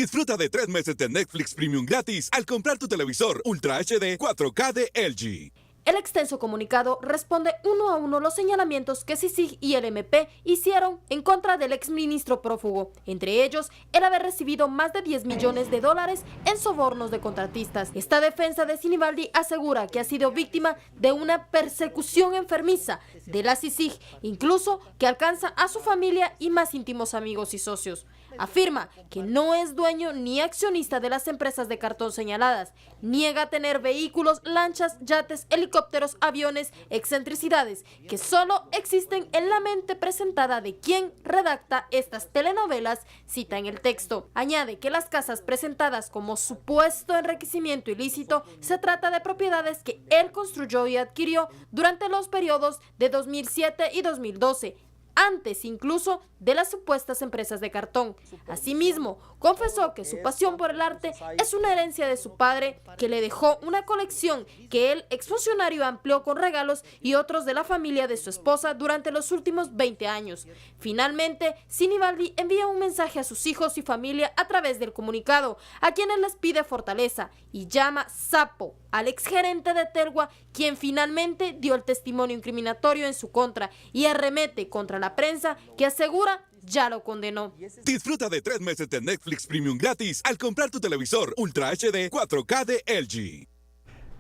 Disfruta de 3 meses de Netflix Premium gratis al comprar tu televisor Ultra HD 4K de LG. El extenso comunicado responde uno a uno los señalamientos que CICIG y el MP hicieron en contra del exministro prófugo, entre ellos el haber recibido más de 10 millones de dólares en sobornos de contratistas. Esta defensa de Sinibaldi asegura que ha sido víctima de una persecución enfermiza de la CICIG, incluso que alcanza a su familia y más íntimos amigos y socios. Afirma que no es dueño ni accionista de las empresas de cartón señaladas. Niega tener vehículos, lanchas, yates, helicópteros, aviones, excentricidades que solo existen en la mente presentada de quien redacta estas telenovelas, cita en el texto. Añade que las casas presentadas como supuesto enriquecimiento ilícito se trata de propiedades que él construyó y adquirió durante los periodos de 2007 y 2012. Antes incluso de las supuestas empresas de cartón. Asimismo, confesó que su pasión por el arte es una herencia de su padre, que le dejó una colección que el exfuncionario amplió con regalos y otros de la familia de su esposa durante los últimos 20 años. Finalmente, Sinibaldi envía un mensaje a sus hijos y familia a través del comunicado, a quienes les pide fortaleza y llama sapo al exgerente de Telgua, quien finalmente dio el testimonio incriminatorio en su contra y arremete contra la prensa que asegura ya lo condenó. Disfruta de 3 meses de Netflix Premium gratis al comprar tu televisor Ultra HD 4K de LG.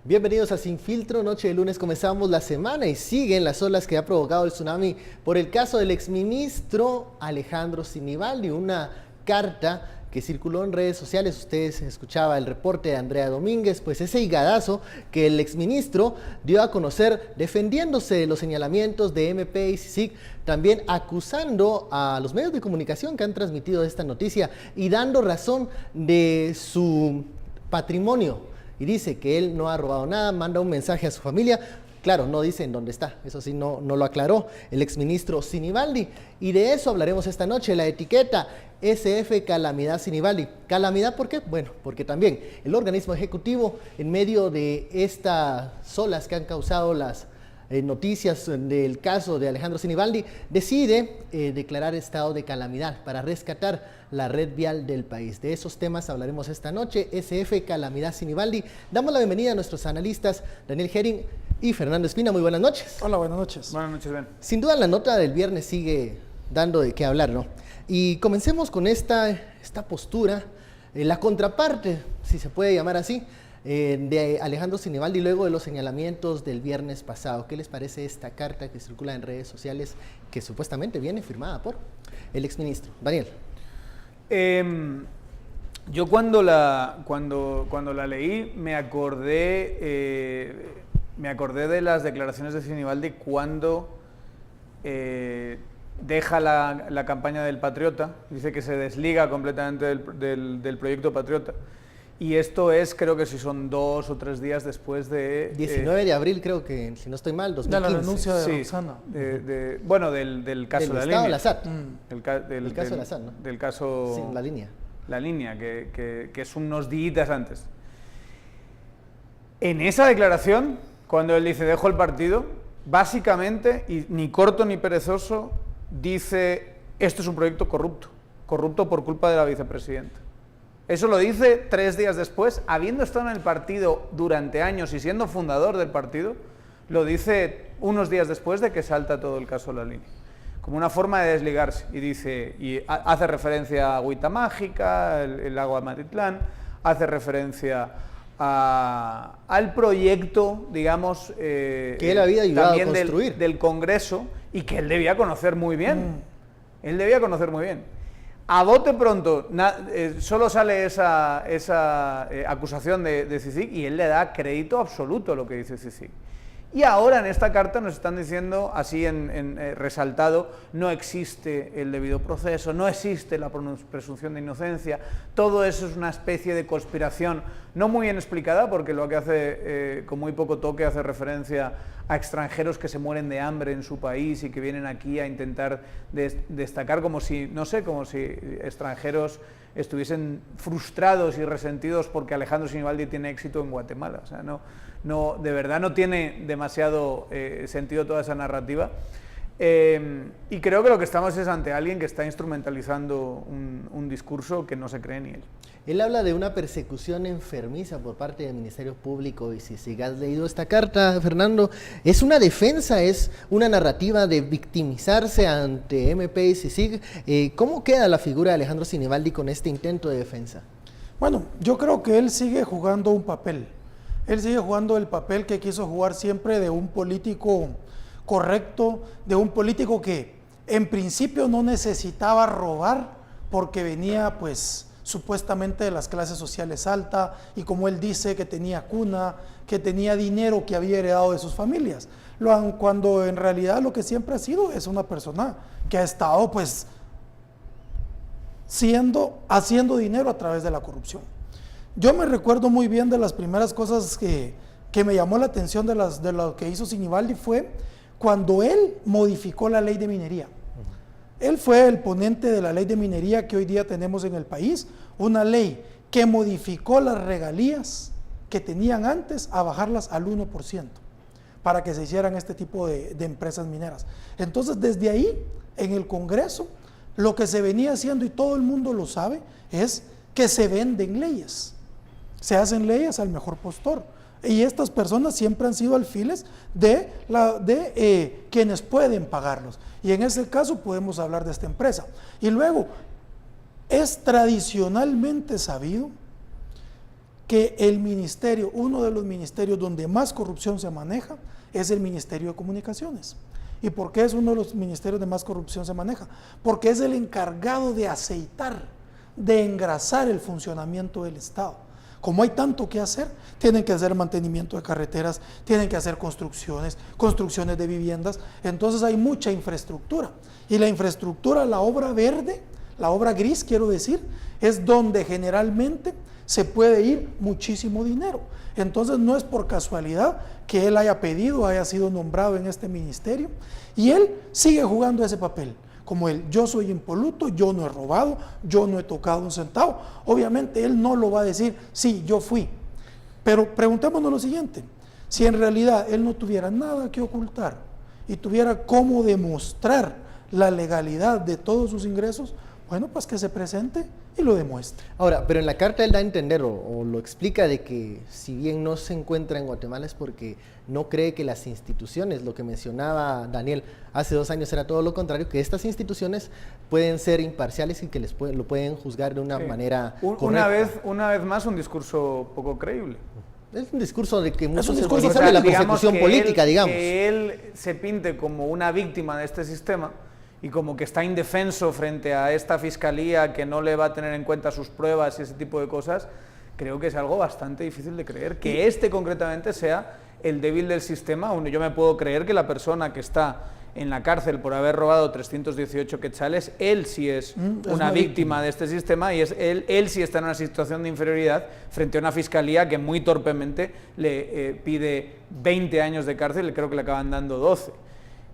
Bienvenidos a Sin Filtro. Noche de lunes comenzamos la semana y siguen las olas que ha provocado el tsunami por el caso del exministro Alejandro Sinibaldi. Una carta que circuló en redes sociales, ustedes escuchaba el reporte de Andrea Domínguez, pues ese higadazo que el exministro dio a conocer defendiéndose de los señalamientos de MP y CICIG, también acusando a los medios de comunicación que han transmitido esta noticia y dando razón de su patrimonio. Y dice que él no ha robado nada, manda un mensaje a su familia. Claro, no dice en dónde está, eso sí no lo aclaró el exministro Sinibaldi. Y de eso hablaremos esta noche, la etiqueta SF Calamidad Sinibaldi. ¿Calamidad por qué? Bueno, porque también el organismo ejecutivo, en medio de estas olas que han causado las noticias del caso de Alejandro Sinibaldi, decide declarar estado de calamidad para rescatar la red vial del país. De esos temas hablaremos esta noche, SF Calamidad Sinibaldi. Damos la bienvenida a nuestros analistas Daniel Herring y Fernando Espina. Muy buenas noches. Hola, buenas noches. Buenas noches, Ben. Sin duda la nota del viernes sigue dando de qué hablar, ¿no? Y comencemos con esta postura, la contraparte, si se puede llamar así, de Alejandro Sinibaldi luego de los señalamientos del viernes pasado. ¿Qué les parece esta carta que circula en redes sociales que supuestamente viene firmada por el exministro? Daniel. Yo cuando la leí me acordé de las declaraciones de Sinibaldi cuando deja la campaña del Patriota, dice que se desliga completamente del proyecto Patriota. Y esto es, creo que si son 2 o 3 días después de... 19 de abril, creo que, si no estoy mal, 2015. De la renuncia de Sí, Roxana. bueno, del caso de la línea. Del estado de la SAT. Del caso de la SAT, ¿no? Del caso... Sí, la línea. La línea, que es unos días antes. En esa declaración, cuando él dice, dejo el partido, básicamente, y ni corto ni perezoso, dice, esto es un proyecto corrupto por culpa de la vicepresidenta. Eso lo dice 3 días después, habiendo estado en el partido durante años y siendo fundador del partido, lo dice unos días después de que salta todo el caso de la línea, como una forma de desligarse. Y dice, y hace referencia a Agüita Mágica, el lago de Matitlán, hace referencia al proyecto, digamos, que él había ayudado a construir del Congreso y que él debía conocer muy bien. Él debía conocer muy bien. A bote pronto, solo sale esa acusación de CICIG y él le da crédito absoluto a lo que dice CICIG. Y ahora en esta carta nos están diciendo, así resaltado, no existe el debido proceso, no existe la presunción de inocencia, todo eso es una especie de conspiración no muy bien explicada, porque lo que hace, con muy poco toque, hace referencia a extranjeros que se mueren de hambre en su país y que vienen aquí a intentar destacar como si, no sé, como si extranjeros estuviesen frustrados y resentidos porque Alejandro Sinibaldi tiene éxito en Guatemala. O sea, de verdad no tiene demasiado sentido toda esa narrativa. Y creo que lo que estamos es ante alguien que está instrumentalizando un discurso que no se cree ni él. Él habla de una persecución enfermiza por parte del Ministerio Público y si has leído esta carta, Fernando, ¿es una defensa, es una narrativa de victimizarse ante MP y CICIG? ¿Cómo queda la figura de Alejandro Sinibaldi con este intento de defensa? Bueno, yo creo que él sigue jugando un papel. Él sigue jugando el papel que quiso jugar siempre de un político correcto, de un político que en principio no necesitaba robar porque venía pues supuestamente de las clases sociales altas y como él dice que tenía cuna, que tenía dinero que había heredado de sus familias, cuando en realidad lo que siempre ha sido es una persona que ha estado pues haciendo dinero a través de la corrupción. Yo me recuerdo muy bien de las primeras cosas que me llamó la atención de lo que hizo Sinibaldi fue cuando él modificó la ley de minería. Él fue el ponente de la ley de minería que hoy día tenemos en el país, una ley que modificó las regalías que tenían antes a bajarlas al 1% para que se hicieran este tipo de empresas mineras. Entonces, desde ahí, en el Congreso, lo que se venía haciendo, y todo el mundo lo sabe, es que se venden leyes. Se hacen leyes al mejor postor. Y estas personas siempre han sido alfiles de quienes pueden pagarlos. Y en ese caso podemos hablar de esta empresa. Y luego, es tradicionalmente sabido que el ministerio, uno de los ministerios donde más corrupción se maneja, es el Ministerio de Comunicaciones. ¿Y por qué es uno de los ministerios de más corrupción se maneja? Porque es el encargado de aceitar, de engrasar el funcionamiento del Estado. Como hay tanto que hacer, tienen que hacer mantenimiento de carreteras, tienen que hacer construcciones de viviendas, entonces hay mucha infraestructura. Y la infraestructura, la obra verde, la obra gris, quiero decir, es donde generalmente se puede ir muchísimo dinero. Entonces no es por casualidad que él haya pedido, haya sido nombrado en este ministerio, y él sigue jugando ese papel. Como él, yo soy impoluto, yo no he robado, yo no he tocado un centavo. Obviamente él no lo va a decir, sí, yo fui. Pero preguntémonos lo siguiente, si en realidad él no tuviera nada que ocultar y tuviera cómo demostrar la legalidad de todos sus ingresos, bueno, pues que se presente y lo demuestre. Ahora, pero en la carta él da a entender o lo explica de que si bien no se encuentra en Guatemala es porque no cree que las instituciones, lo que mencionaba Daniel hace 2 años era todo lo contrario, que estas instituciones pueden ser imparciales y que lo pueden juzgar de una manera correcta. Una vez más un discurso poco creíble. Es un discurso de que muchos discurso utilizan de la digamos persecución que política, digamos. Que él se pinte como una víctima de este sistema y como que está indefenso frente a esta fiscalía que no le va a tener en cuenta sus pruebas y ese tipo de cosas, creo que es algo bastante difícil de creer. Que este concretamente sea el débil del sistema, yo me puedo creer que la persona que está en la cárcel por haber robado 318 quetzales, él sí es una víctima de este sistema y él sí está en una situación de inferioridad frente a una fiscalía que muy torpemente le pide 20 años de cárcel y creo que le acaban dando 12.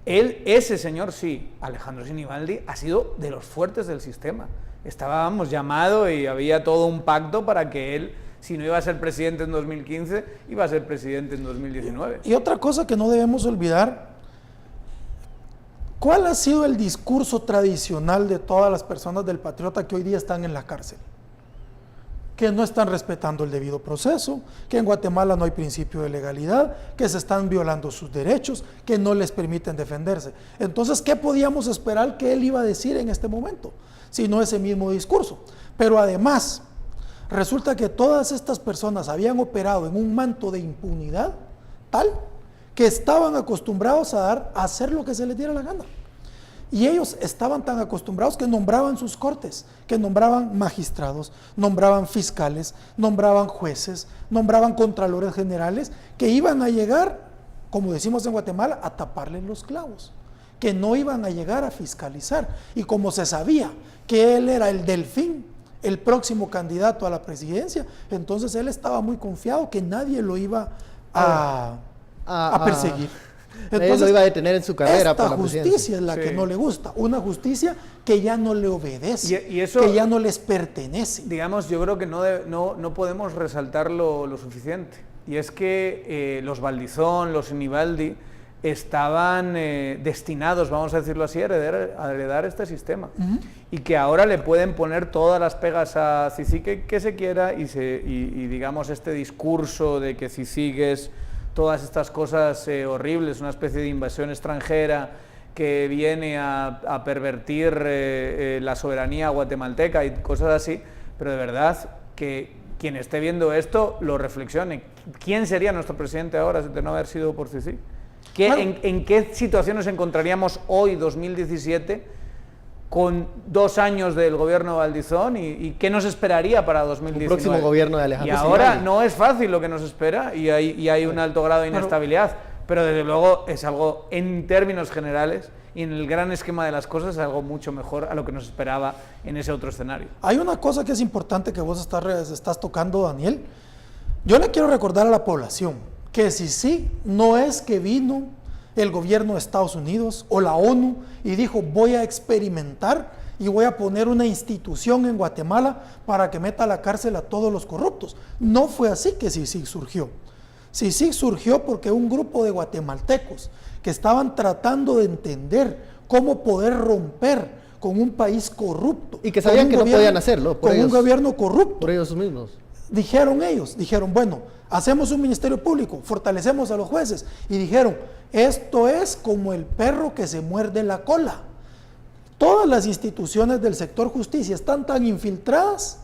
Ese señor sí, Alejandro Sinibaldi, ha sido de los fuertes del sistema. Estábamos llamado y había todo un pacto para que él, si no iba a ser presidente en 2015, iba a ser presidente en 2019. Y otra cosa que no debemos olvidar, ¿cuál ha sido el discurso tradicional de todas las personas del Patriota que hoy día están en la cárcel? Que no están respetando el debido proceso, que en Guatemala no hay principio de legalidad, que se están violando sus derechos, que no les permiten defenderse. Entonces, ¿qué podíamos esperar que él iba a decir en este momento? Si no ese mismo discurso. Pero además, resulta que todas estas personas habían operado en un manto de impunidad tal que estaban acostumbrados a hacer lo que se les diera la gana. Y ellos estaban tan acostumbrados que nombraban sus cortes, que nombraban magistrados, nombraban fiscales, nombraban jueces, nombraban contralores generales, que iban a llegar, como decimos en Guatemala, a taparles los clavos, que no iban a llegar a fiscalizar. Y como se sabía que él era el delfín, el próximo candidato a la presidencia, entonces él estaba muy confiado que nadie lo iba a perseguir. Entonces, lo iba a detener en su carrera. Esta justicia es la que no le gusta, una justicia que ya no le obedece, y eso, que ya no les pertenece. Digamos, yo creo que no podemos resaltarlo lo suficiente, y es que los Valdizón, los Sinibaldi, estaban destinados, vamos a decirlo así, a heredar este sistema. Y que ahora le pueden poner todas las pegas a CICIG que se quiera y digamos este discurso de que CICIG es todas estas cosas horribles, una especie de invasión extranjera que viene a pervertir la soberanía guatemalteca y cosas así, pero de verdad que quien esté viendo esto lo reflexione. ¿Quién sería nuestro presidente ahora de no haber sido por CICIG? ¿En qué situación nos encontraríamos hoy, 2017, con 2 años del gobierno Valdizón y qué nos esperaría para 2019? Un próximo gobierno de Alejandro Y ahora Sinibaldi. no es fácil lo que nos espera y hay un alto grado de inestabilidad, pero desde luego es algo en términos generales y en el gran esquema de las cosas es algo mucho mejor a lo que nos esperaba en ese otro escenario. Hay una cosa que es importante que vos estás tocando, Daniel. Yo le quiero recordar a la población que CICIG no es que vino el gobierno de Estados Unidos o la ONU y dijo voy a experimentar y voy a poner una institución en Guatemala para que meta a la cárcel a todos los corruptos. No fue así que CICIG surgió. CICIG surgió porque un grupo de guatemaltecos que estaban tratando de entender cómo poder romper con un país corrupto. Y que sabían que no podían hacerlo. Con un gobierno corrupto. Por ellos mismos. Dijeron, bueno, hacemos un ministerio público, fortalecemos a los jueces. Y dijeron, esto es como el perro que se muerde la cola. Todas las instituciones del sector justicia están tan infiltradas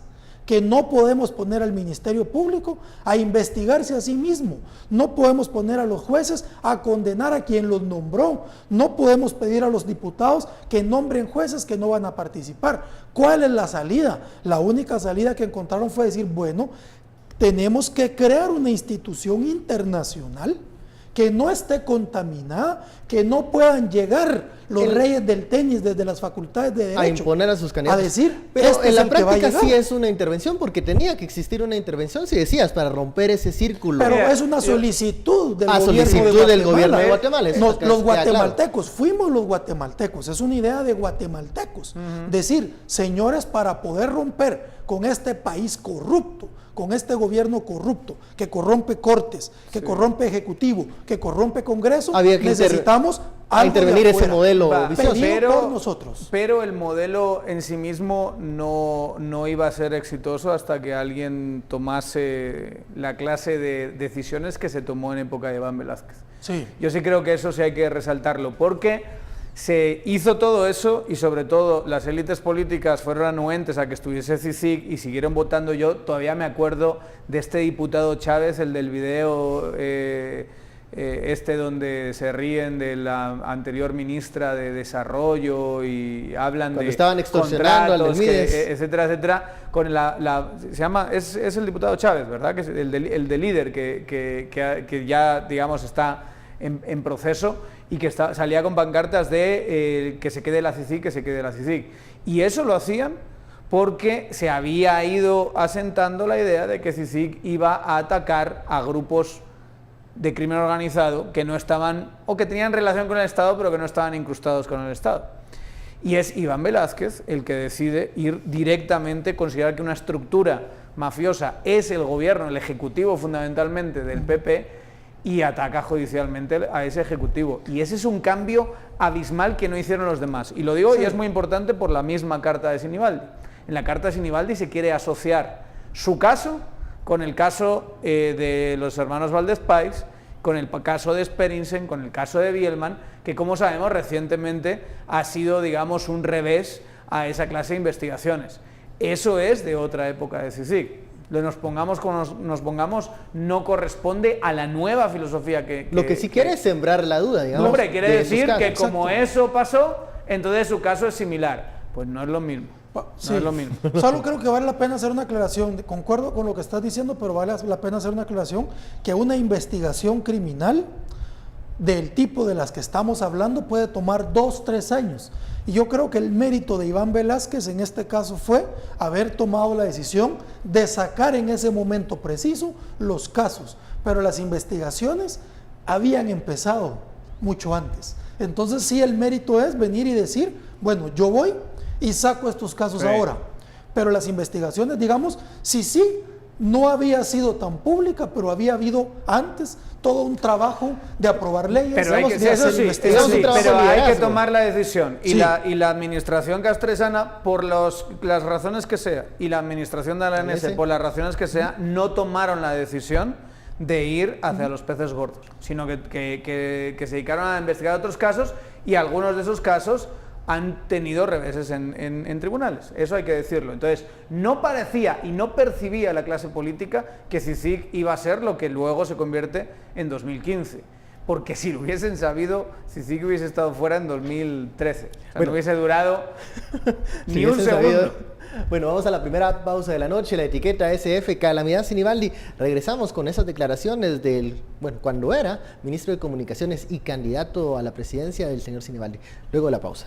que no podemos poner al Ministerio Público a investigarse a sí mismo, no podemos poner a los jueces a condenar a quien los nombró, no podemos pedir a los diputados que nombren jueces que no van a participar. ¿Cuál es la salida? La única salida que encontraron fue decir, bueno, tenemos que crear una institución internacional que no esté contaminada, que no puedan llegar los reyes del tenis desde las facultades de derecho a imponer a sus candidatos. A decir, pero este en es la el que va a práctica llegar. sí es una intervención, porque tenía que existir una intervención, si decías, para romper ese círculo. Pero es una solicitud del gobierno de Guatemala. Los guatemaltecos, fuimos los guatemaltecos, es una idea de guatemaltecos. Decir, señores, para poder romper con este país corrupto, con este gobierno corrupto, que corrompe cortes, que corrompe ejecutivo, que corrompe congreso, había que necesitamos algo intervenir de ese modelo vicioso por nosotros. Pero el modelo en sí mismo no iba a ser exitoso hasta que alguien tomase la clase de decisiones que se tomó en época de Iván Velázquez. Sí. Yo sí creo que eso sí hay que resaltarlo, porque se hizo todo eso y sobre todo las élites políticas fueron anuentes a que estuviese CICIG y siguieron votando. Yo todavía me acuerdo de este diputado Chávez, el del video donde se ríen de la anterior ministra de Desarrollo y hablan cuando de estaban extorsionando al del Mides, etcétera, etcétera, con se llama, es el diputado Chávez, ¿verdad? Que es el de líder que ya, digamos, está en proceso y que salía con pancartas de que se quede la CICIG, que se quede la CICIG. Y eso lo hacían porque se había ido asentando la idea de que CICIG iba a atacar a grupos de crimen organizado que no estaban, o que tenían relación con el Estado, pero que no estaban incrustados con el Estado. Y es Iván Velázquez el que decide ir directamente, considerar que una estructura mafiosa es el gobierno, el ejecutivo fundamentalmente del PP, y ataca judicialmente a ese ejecutivo. Y ese es un cambio abismal que no hicieron los demás. Y lo digo, y es muy importante por la misma carta de Sinibaldi. En la carta de Sinibaldi se quiere asociar su caso con el caso de los hermanos Valdés Pais, con el caso de Sperensen, con el caso de Bielman, que como sabemos recientemente ha sido, digamos, un revés a esa clase de investigaciones. Eso es de otra época de CICIG. Nos pongamos como nos pongamos, no corresponde a la nueva filosofía que lo que sí quiere es sembrar la duda, digamos. Hombre, quiere decir que como exacto. Eso pasó, entonces su caso es similar. Pues no es lo mismo. Sí. No es lo mismo. Solo creo que vale la pena hacer una aclaración. Concuerdo con lo que estás diciendo, pero vale la pena hacer una aclaración que una investigación criminal del tipo de las que estamos hablando puede tomar 2-3 años. Y yo creo que el mérito de Iván Velázquez en este caso fue haber tomado la decisión de sacar en ese momento preciso los casos, pero las investigaciones habían empezado mucho antes. Entonces sí, el mérito es venir y decir, bueno, yo voy y saco estos casos ahora, pero las investigaciones, digamos, sí, no había sido tan pública, pero había habido antes todo un trabajo de aprobar leyes, Pero hay que, de hacer eso sí, investigaciones. pero hay que liderazgo. tomar la decisión. Y, Sí. y la administración castresana, por las razones que sea, y la administración de la ANS, por las razones que sea, no tomaron la decisión de ir hacia los peces gordos, sino que se dedicaron a investigar otros casos, y algunos de esos casos han tenido reveses en tribunales, eso hay que decirlo. Entonces, no parecía y no percibía la clase política que CICIG iba a ser lo que luego se convierte en 2015. Porque si lo hubiesen sabido, CICIG hubiese estado fuera en 2013. O sea, Bueno. no hubiese durado Si ni un hubiesen segundo. sabido. Bueno, vamos a la primera pausa de la noche, la etiqueta SF Calamidad Sinibaldi. Regresamos con esas declaraciones del, bueno, cuando era ministro de Comunicaciones y candidato a la presidencia del señor Sinibaldi. Luego de la pausa.